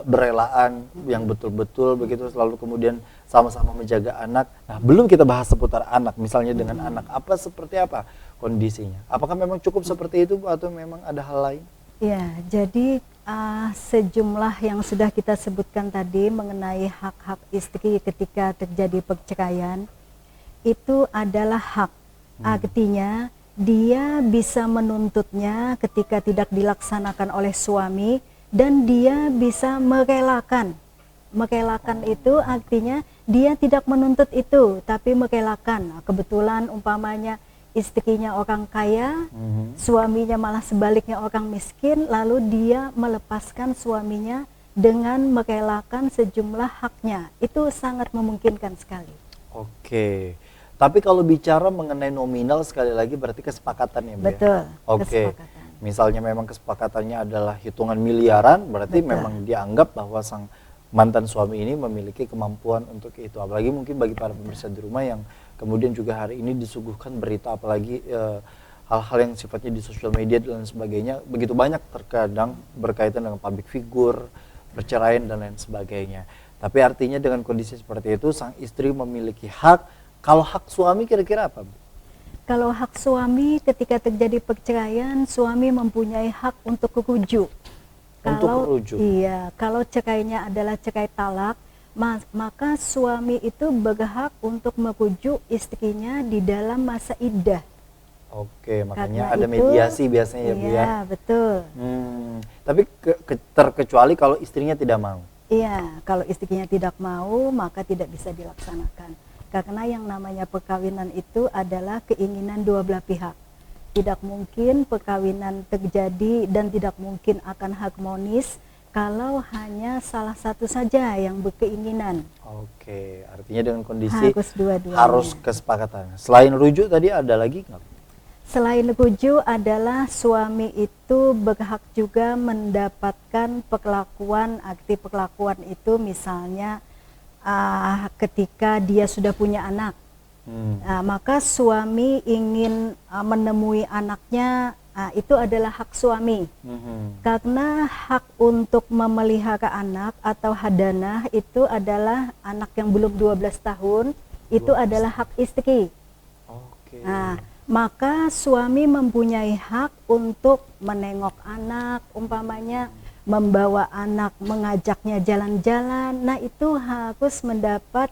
berelaan yang betul-betul begitu, lalu kemudian sama-sama menjaga anak. Nah, belum kita bahas seputar anak, misalnya dengan anak seperti apa kondisinya? Apakah memang cukup seperti itu atau memang ada hal lain? Ya, jadi sejumlah yang sudah kita sebutkan tadi mengenai hak-hak istri ketika terjadi perceraian itu adalah hak. Artinya dia bisa menuntutnya ketika tidak dilaksanakan oleh suami dan dia bisa merelakan. Merelakan itu artinya dia tidak menuntut itu tapi merelakan. Nah, kebetulan umpamanya istrinya orang kaya, suaminya malah sebaliknya orang miskin, lalu dia melepaskan suaminya dengan merelakan sejumlah haknya. Itu sangat memungkinkan sekali. Oke. Tapi kalau bicara mengenai nominal sekali lagi berarti kesepakatan ya Bu? Betul. Oke. Misalnya memang kesepakatannya adalah hitungan miliaran, berarti memang dianggap bahwa sang mantan suami ini memiliki kemampuan untuk itu. Apalagi mungkin bagi para pemirsa di rumah yang kemudian juga hari ini disuguhkan berita apalagi hal-hal yang sifatnya di sosial media dan sebagainya begitu banyak terkadang berkaitan dengan public figure, perceraian dan lain sebagainya. Tapi artinya dengan kondisi seperti itu sang istri memiliki hak. Kalau hak suami kira-kira apa Bu? Kalau hak suami ketika terjadi perceraian, suami mempunyai hak untuk rujuk. Kalau cerainya adalah cerai talak, maka suami itu berhak untuk merujuk istrinya di dalam masa iddah. Oke, makanya ada mediasi biasanya ya Bu ya? Iya, betul. Tapi terkecuali kalau istrinya tidak mau? Iya, kalau istrinya tidak mau maka tidak bisa dilaksanakan. Karena yang namanya perkawinan itu adalah keinginan dua belah pihak. Tidak mungkin perkawinan terjadi dan tidak mungkin akan harmonis kalau hanya salah satu saja yang berkeinginan. Oke, artinya dengan kondisi harus dua-duanya. Harus kesepakatan. Selain rujuk tadi ada lagi nggak? Selain rujuk adalah suami itu berhak juga mendapatkan perlakuan. Arti perlakuan itu misalnya ketika dia sudah punya anak. Maka suami ingin menemui anaknya, itu adalah hak suami. Karena hak untuk memelihara anak atau hadanah itu adalah anak yang belum 12 tahun, itu adalah hak istri. Maka suami mempunyai hak untuk menengok anak, umpamanya membawa anak, mengajaknya jalan-jalan. Nah itu harus mendapat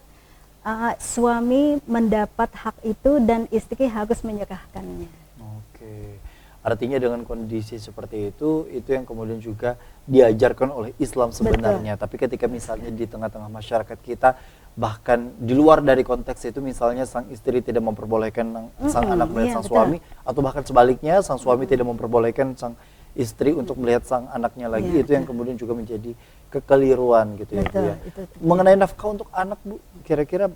suami mendapat hak itu dan istri harus menyerahkannya. Oke. Artinya dengan kondisi seperti itu yang kemudian juga diajarkan oleh Islam sebenarnya. Tapi ketika misalnya di tengah-tengah masyarakat kita, bahkan di luar dari konteks itu, misalnya sang istri tidak memperbolehkan sang anak melihat sang suami, atau bahkan sebaliknya sang suami tidak memperbolehkan sang istri untuk melihat sang anaknya lagi, itu yang kemudian juga menjadi kekeliruan gitu ya Bu ya. Mengenai nafkah untuk anak Bu, kira-kira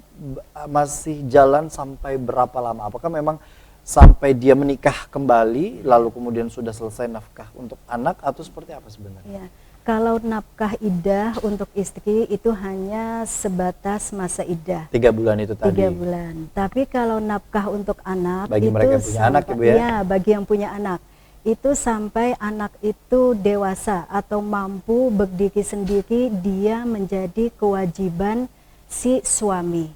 masih jalan sampai berapa lama? Apakah memang sampai dia menikah kembali lalu kemudian sudah selesai nafkah untuk anak, atau seperti apa sebenarnya? Kalau nafkah iddah untuk istri itu hanya sebatas masa iddah. 3 bulan itu tadi. 3 bulan. Tapi kalau nafkah untuk anak bagi itu mereka yang punya anak ya Bu ya? Ya, bagi yang punya anak. Itu sampai anak itu dewasa atau mampu berdiri sendiri, dia menjadi kewajiban si suami.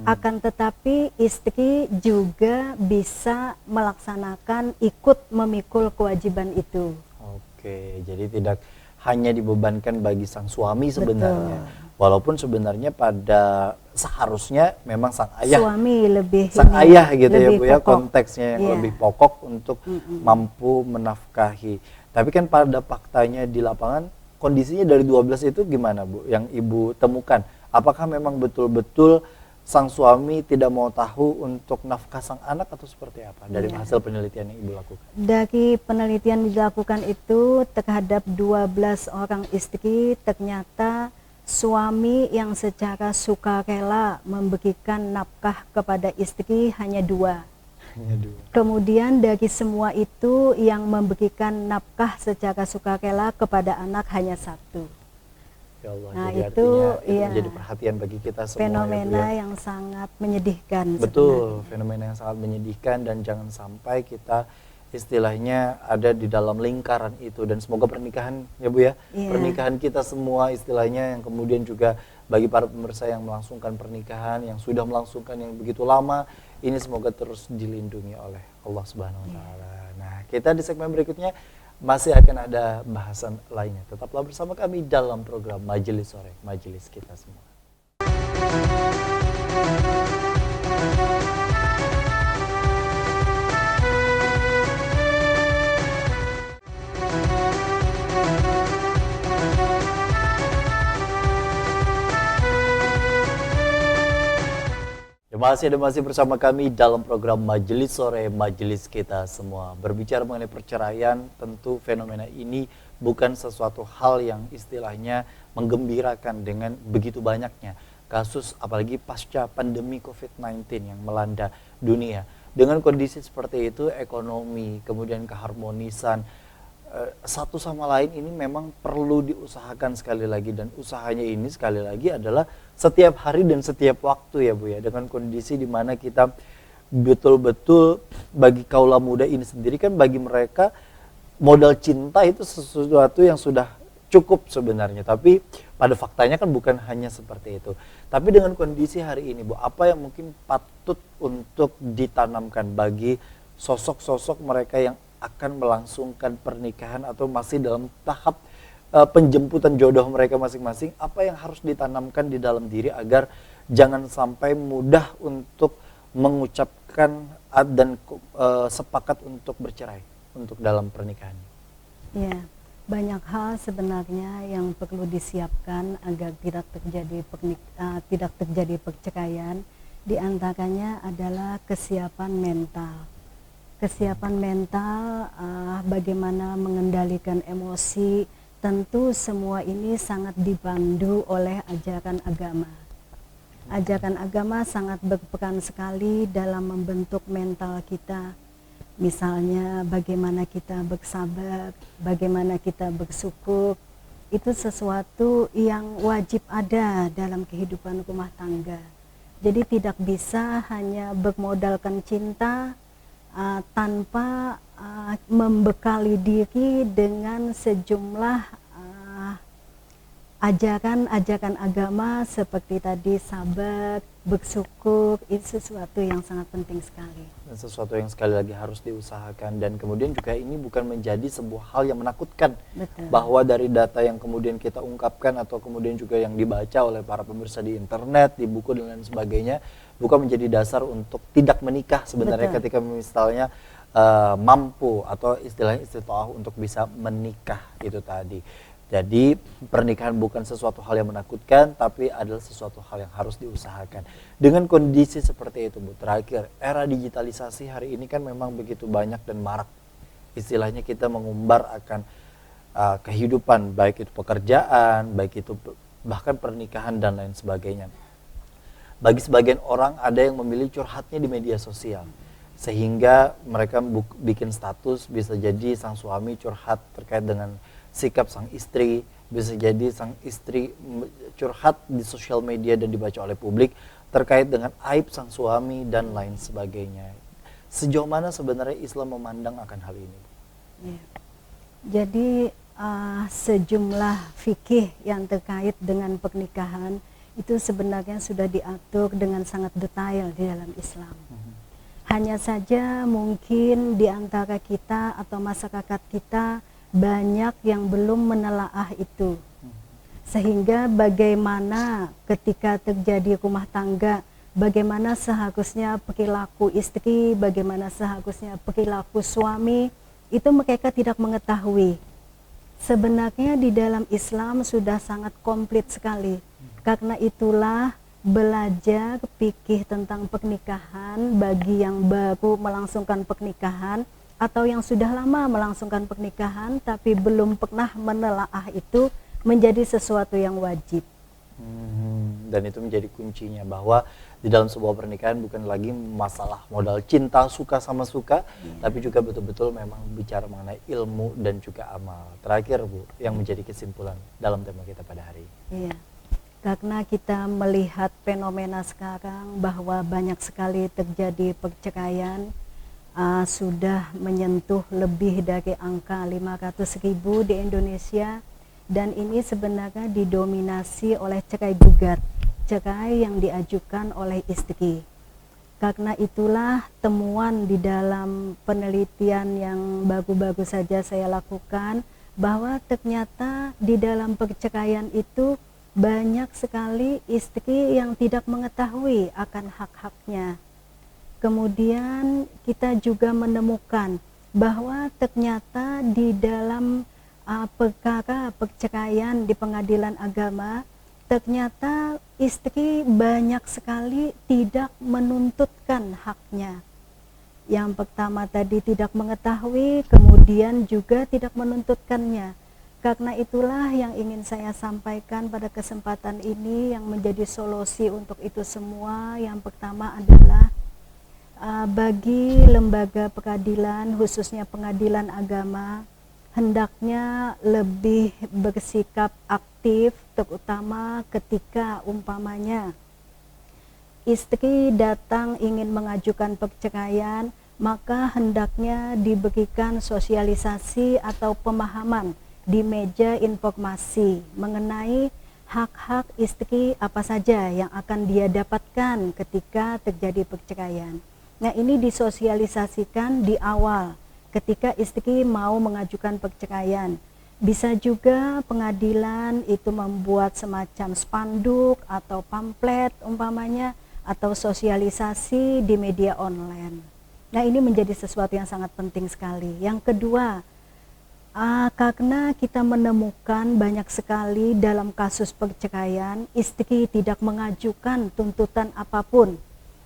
Akan tetapi istri juga bisa melaksanakan, ikut memikul kewajiban itu. Oke, jadi tidak hanya dibebankan bagi sang suami sebenarnya. Walaupun sebenarnya pada seharusnya memang sang ayah, suami lebih sang ayah gitu ya Bu ya, pokok. konteksnya yang lebih pokok untuk mampu menafkahi. Tapi kan pada faktanya di lapangan kondisinya dari 12 itu gimana Bu yang Ibu temukan? Apakah memang betul-betul sang suami tidak mau tahu untuk nafkah sang anak, atau seperti apa dari hasil penelitian yang Ibu lakukan? Dari penelitian dilakukan itu terhadap 12 orang istri, ternyata suami yang secara sukarela memberikan nafkah kepada istri hanya 2. Kemudian dari semua itu yang memberikan nafkah secara sukarela kepada anak hanya 1. Ya Allah, nah jadi itu menjadi perhatian bagi kita semua. Fenomena yang sangat menyedihkan. Betul, fenomena yang sangat menyedihkan, dan jangan sampai kita istilahnya ada di dalam lingkaran itu. Dan semoga pernikahan ya Bu ya, pernikahan kita semua istilahnya yang kemudian juga bagi para pemirsa yang melangsungkan pernikahan, yang sudah melangsungkan yang begitu lama, ini semoga terus dilindungi oleh Allah Subhanahu wa taala. Nah, kita di segmen berikutnya masih akan ada bahasan lainnya. Tetaplah bersama kami dalam program Majelis Sore, Majelis Kita Semua. Masih bersama kami dalam program Majelis Sore, Majelis Kita Semua. Berbicara mengenai perceraian, tentu fenomena ini bukan sesuatu hal yang istilahnya menggembirakan dengan begitu banyaknya kasus, apalagi pasca pandemi COVID-19 yang melanda dunia. Dengan kondisi seperti itu, ekonomi, kemudian keharmonisan satu sama lain ini memang perlu diusahakan sekali lagi, dan usahanya ini sekali lagi adalah setiap hari dan setiap waktu ya Bu ya, dengan kondisi di mana kita betul-betul bagi kaula muda ini sendiri kan, bagi mereka modal cinta itu sesuatu yang sudah cukup sebenarnya, tapi pada faktanya kan bukan hanya seperti itu. Tapi dengan kondisi hari ini Bu, apa yang mungkin patut untuk ditanamkan bagi sosok-sosok mereka yang akan melangsungkan pernikahan atau masih dalam tahap penjemputan jodoh mereka masing-masing, apa yang harus ditanamkan di dalam diri agar jangan sampai mudah untuk mengucapkan dan sepakat untuk bercerai untuk dalam pernikahan? Ya, banyak hal sebenarnya yang perlu disiapkan agar tidak terjadi perceraian. Di antaranya adalah kesiapan mental. Kesiapan mental, bagaimana mengendalikan emosi, tentu semua ini sangat dipandu oleh ajaran agama. Ajaran agama sangat berperan sekali dalam membentuk mental kita. Misalnya bagaimana kita bersabar, bagaimana kita bersyukur, itu sesuatu yang wajib ada dalam kehidupan rumah tangga. Jadi tidak bisa hanya bermodalkan cinta, tanpa membekali diri dengan sejumlah ajaran agama seperti tadi sabar, bersyukur, itu sesuatu yang sangat penting sekali. Dan sesuatu yang sekali lagi harus diusahakan, dan kemudian juga ini bukan menjadi sebuah hal yang menakutkan. Betul. Bahwa dari data yang kemudian kita ungkapkan atau kemudian juga yang dibaca oleh para pemirsa di internet, di buku dan lain sebagainya, bukan menjadi dasar untuk tidak menikah sebenarnya. Betul. Ketika misalnya mampu atau istilahnya istitoah untuk bisa menikah itu tadi. Jadi pernikahan bukan sesuatu hal yang menakutkan, tapi adalah sesuatu hal yang harus diusahakan. Dengan kondisi seperti itu, Bu, terakhir, era digitalisasi hari ini kan memang begitu banyak dan marak. Istilahnya kita mengumbar akan kehidupan, baik itu pekerjaan, baik itu bahkan pernikahan dan lain sebagainya. Bagi sebagian orang ada yang memilih curhatnya di media sosial. Sehingga mereka bikin status, bisa jadi sang suami curhat terkait dengan sikap sang istri, bisa jadi sang istri curhat di sosial media dan dibaca oleh publik terkait dengan aib sang suami dan lain sebagainya. Sejauh mana sebenarnya Islam memandang akan hal ini? Ya. Jadi sejumlah fikih yang terkait dengan pernikahan itu sebenarnya sudah diatur dengan sangat detail di dalam Islam. Hanya saja mungkin di antara kita atau masyarakat kita banyak yang belum menelaah itu, sehingga bagaimana ketika terjadi rumah tangga, bagaimana seharusnya perilaku istri, bagaimana seharusnya perilaku suami, itu mereka tidak mengetahui. Sebenarnya di dalam Islam sudah sangat komplit sekali. Karena itulah belajar fikih tentang pernikahan bagi yang baru melangsungkan pernikahan atau yang sudah lama melangsungkan pernikahan tapi belum pernah menelaah itu menjadi sesuatu yang wajib. Dan itu menjadi kuncinya bahwa di dalam sebuah pernikahan bukan lagi masalah modal cinta, suka sama suka, tapi juga betul-betul memang bicara mengenai ilmu dan juga amal. Terakhir, Bu, yang menjadi kesimpulan dalam tema kita pada hari ini. Iya. Karena kita melihat fenomena sekarang bahwa banyak sekali terjadi perceraian, sudah menyentuh lebih dari angka 500.000 di Indonesia, dan ini sebenarnya didominasi oleh cerai gugat, cerai yang diajukan oleh istri. Karena itulah temuan di dalam penelitian yang baru-baru saja saya lakukan bahwa ternyata di dalam perceraian itu banyak sekali istri yang tidak mengetahui akan hak-haknya. Kemudian kita juga menemukan bahwa ternyata di dalam perkara perceraian di pengadilan agama, ternyata istri banyak sekali tidak menuntutkan haknya. Yang pertama tadi tidak mengetahui, kemudian juga tidak menuntutkannya. Karena itulah yang ingin saya sampaikan pada kesempatan ini yang menjadi solusi untuk itu semua. Yang pertama adalah bagi lembaga pengadilan, khususnya pengadilan agama, hendaknya lebih bersikap aktif, terutama ketika umpamanya istri datang ingin mengajukan perceraian, maka hendaknya diberikan sosialisasi atau pemahaman di meja informasi mengenai hak-hak istri apa saja yang akan dia dapatkan ketika terjadi perceraian. Nah, ini disosialisasikan di awal ketika istri mau mengajukan perceraian. Bisa juga pengadilan itu membuat semacam spanduk atau pamflet umpamanya, atau sosialisasi di media online. Nah, ini menjadi sesuatu yang sangat penting sekali. Yang kedua, karena kita menemukan banyak sekali dalam kasus perceraian istri tidak mengajukan tuntutan apapun,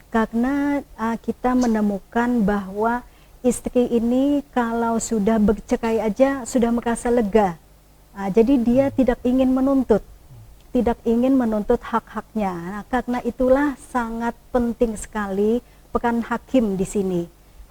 karena kita menemukan bahwa istri ini kalau sudah bercerai aja sudah merasa lega. Jadi dia tidak ingin menuntut hak-haknya. Nah, karena itulah sangat penting sekali peran hakim di sini.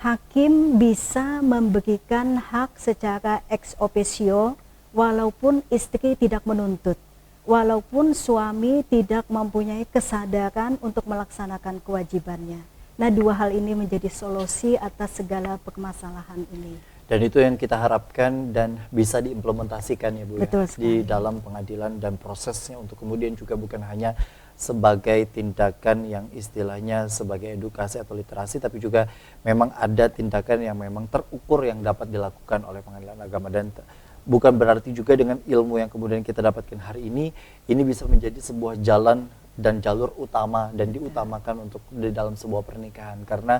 Hakim bisa memberikan hak secara ex officio walaupun istri tidak menuntut, walaupun suami tidak mempunyai kesadaran untuk melaksanakan kewajibannya. Nah, dua hal ini menjadi solusi atas segala permasalahan ini. Dan itu yang kita harapkan dan bisa diimplementasikan ya Bu, ya, di dalam pengadilan, dan prosesnya untuk kemudian juga bukan hanya sebagai tindakan yang istilahnya sebagai edukasi atau literasi, tapi juga memang ada tindakan yang memang terukur yang dapat dilakukan oleh pengadilan agama. Dan bukan berarti juga dengan ilmu yang kemudian kita dapatkan hari ini bisa menjadi sebuah jalan dan jalur utama dan diutamakan untuk di dalam sebuah pernikahan, karena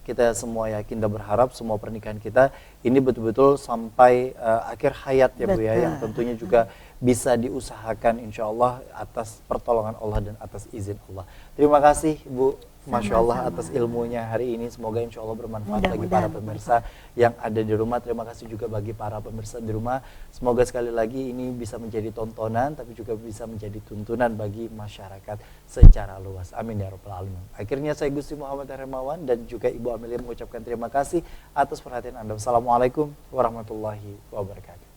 kita semua yakin dan berharap semua pernikahan kita ini betul-betul sampai akhir hayat ya Bu ya, Betul. yang tentunya juga bisa diusahakan insya Allah atas pertolongan Allah dan atas izin Allah. Terima kasih Bu, Masya Allah atas ilmunya hari ini. Semoga insya Allah bermanfaat bagi para pemirsa yang ada di rumah. Terima kasih juga bagi para pemirsa di rumah. Semoga sekali lagi ini bisa menjadi tontonan, tapi juga bisa menjadi tuntunan bagi masyarakat secara luas. Amin ya rabbal alamin. Akhirnya saya Gusti Muhammad Hermawan dan juga Ibu Amelia mengucapkan terima kasih atas perhatian Anda. Wassalamualaikum warahmatullahi wabarakatuh.